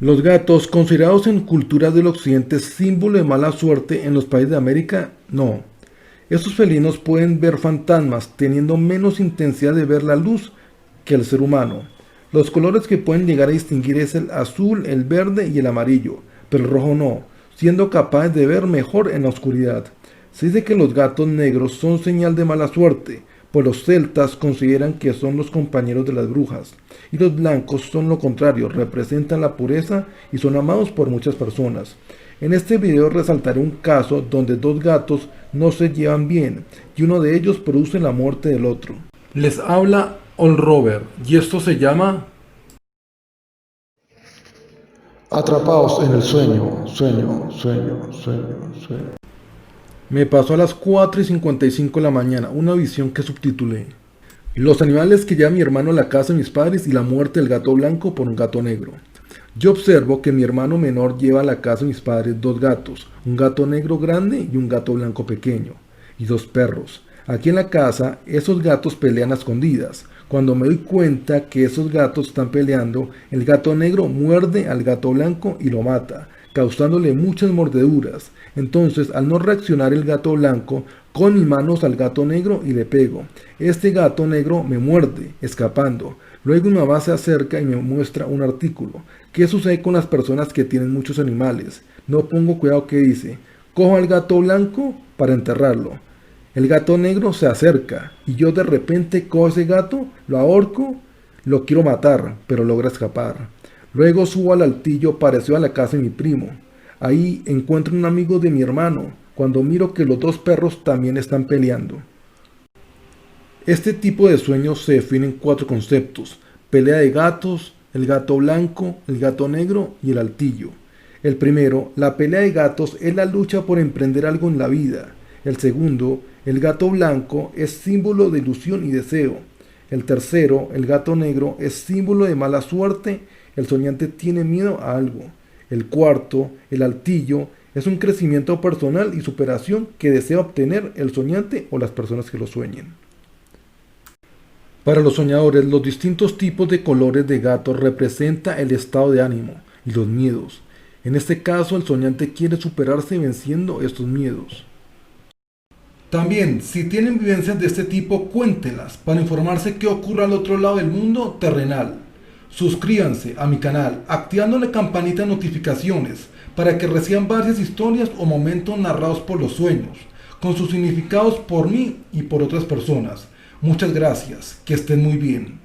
Los gatos, considerados en culturas del occidente símbolo de mala suerte en los países de América, no. Estos felinos pueden ver fantasmas, teniendo menos intensidad de ver la luz que el ser humano. Los colores que pueden llegar a distinguir es el azul, el verde y el amarillo, pero el rojo no, siendo capaces de ver mejor en la oscuridad. Se dice que los gatos negros son señal de mala suerte, pues los celtas consideran que son los compañeros de las brujas, y los blancos son lo contrario, representan la pureza y son amados por muchas personas. En este video resaltaré un caso donde dos gatos no se llevan bien y uno de ellos produce la muerte del otro. Les habla All Rover y esto se llama Atrapados en el sueño, sueño. Me pasó a las 4:55 de la mañana, una visión que subtitulé Los animales que lleva mi hermano a la casa de mis padres y la muerte del gato blanco por un gato negro. Yo observo que mi hermano menor lleva a la casa de mis padres dos gatos, un gato negro grande y un gato blanco pequeño, y dos perros. Aquí en la casa, esos gatos pelean a escondidas. Cuando me doy cuenta que esos gatos están peleando, el gato negro muerde al gato blanco y lo mata, causándole muchas mordeduras. Entonces, al no reaccionar el gato blanco, con mis manos al gato negro y le pego. Este gato negro me muerde, escapando. Luego mi mamá se acerca y me muestra un artículo. ¿Qué sucede con las personas que tienen muchos animales? No pongo cuidado que dice. Cojo al gato blanco para enterrarlo. El gato negro se acerca y yo de repente cojo ese gato, lo ahorco, lo quiero matar, pero logra escapar. Luego subo al altillo parecido a la casa de mi primo. Ahí encuentro un amigo de mi hermano, cuando miro que los dos perros también están peleando. Este tipo de sueños se define en cuatro conceptos: pelea de gatos, el gato blanco, el gato negro y el altillo. El primero, la pelea de gatos, es la lucha por emprender algo en la vida. El segundo, el gato blanco, es símbolo de ilusión y deseo. El tercero, el gato negro, es símbolo de mala suerte. El soñante tiene miedo a algo. El cuarto, el altillo, es un crecimiento personal y superación que desea obtener el soñante o las personas que lo sueñen. Para los soñadores, los distintos tipos de colores de gato representan el estado de ánimo y los miedos. En este caso, el soñante quiere superarse venciendo estos miedos. También, si tienen vivencias de este tipo, cuéntelas para informarse qué ocurre al otro lado del mundo terrenal. Suscríbanse a mi canal activando la campanita de notificaciones para que reciban varias historias o momentos narrados por los sueños, con sus significados por mí y por otras personas. Muchas gracias, que estén muy bien.